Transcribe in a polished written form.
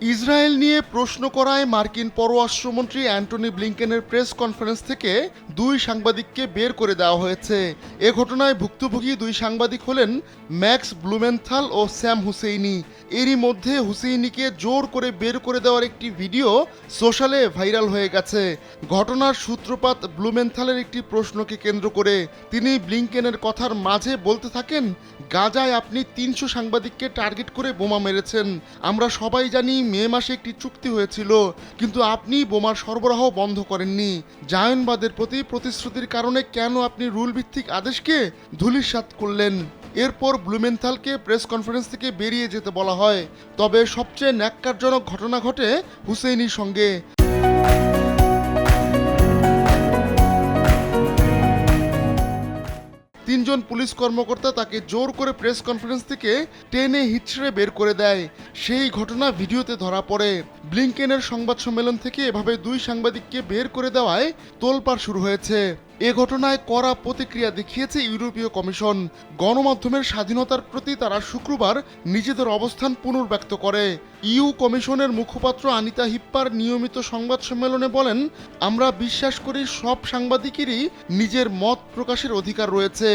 Israel নিয়ে প্রশ্ন করায় মার্কিন পররাষ্ট্রমন্ত্রী অ্যান্টনি ব্লিংকেনের প্রেস কনফারেন্স থেকে দুই সাংবাদিককে বের করে দেওয়া হয়েছে। এ ঘটনায় ভুক্তভোগী দুই সাংবাদিক হলেন ম্যাক্স ব্লুমেনথাল ও স্যাম হুসেইনি। এরই মধ্যে হুসেইনিকে জোর করে বের করে দেওয়ার একটি ভিডিও সোশ্যালে ভাইরাল হয়ে গেছে। ঘটনার সূত্রপাত ব্লুমেনথালের একটি প্রশ্নকে কেন্দ্র করে। তিনি ব্লিংকেনের কথার মাঝে বলতে থাকেন, গাজায় আপনি ৩০০ সাংবাদিককে টার্গেট করে বোমা মেরেছেন। আমরা সবাই জানি মে মাসে একটি চুক্তি হয়েছিল, কিন্তু আপনি বোমার সরবরাহ বন্ধ করেননি। জায়নবাদের প্রতি প্রতিশ্রুতির কারণে কেন আপনি রুল ভিত্তিক আদেশকে ধূলিসাৎ করলেন? এরপর ব্লুমেনথালকে প্রেস কনফারেন্স থেকে বেরিয়ে যেতে বলা হয়। তবে সবচেয়ে ন্যাক্কারজনক ঘটনা ঘটে হুসেইনির সঙ্গে। তিনজন পুলিশ কর্মকর্তা তাকে জোর করে প্রেস কনফারেন্স থেকে টেনে হিচড়ে বের করে দেয়। সেই ঘটনা ভিডিওতে ধরা পড়ে। ব্লিংকেনের সংবাদ সম্মেলন থেকে এভাবে দুই সাংবাদিককে বের করে দেওয়ায় তোলপাড় শুরু হয়েছে। এ ঘটনায় কড়া প্রতিক্রিয়া দেখিয়েছে ইউরোপীয় কমিশন। গণমাধ্যমের স্বাধীনতার প্রতি তারা শুক্রবার নিজেদের অবস্থান পুনর্ব্যক্ত করে। ইউ কমিশনের মুখপাত্র আনিতা হিপ্পার নিয়মিত সংবাদ সম্মেলনে বলেন, আমরা বিশ্বাস করি সব সাংবাদিকেরই নিজের মত প্রকাশের অধিকার রয়েছে।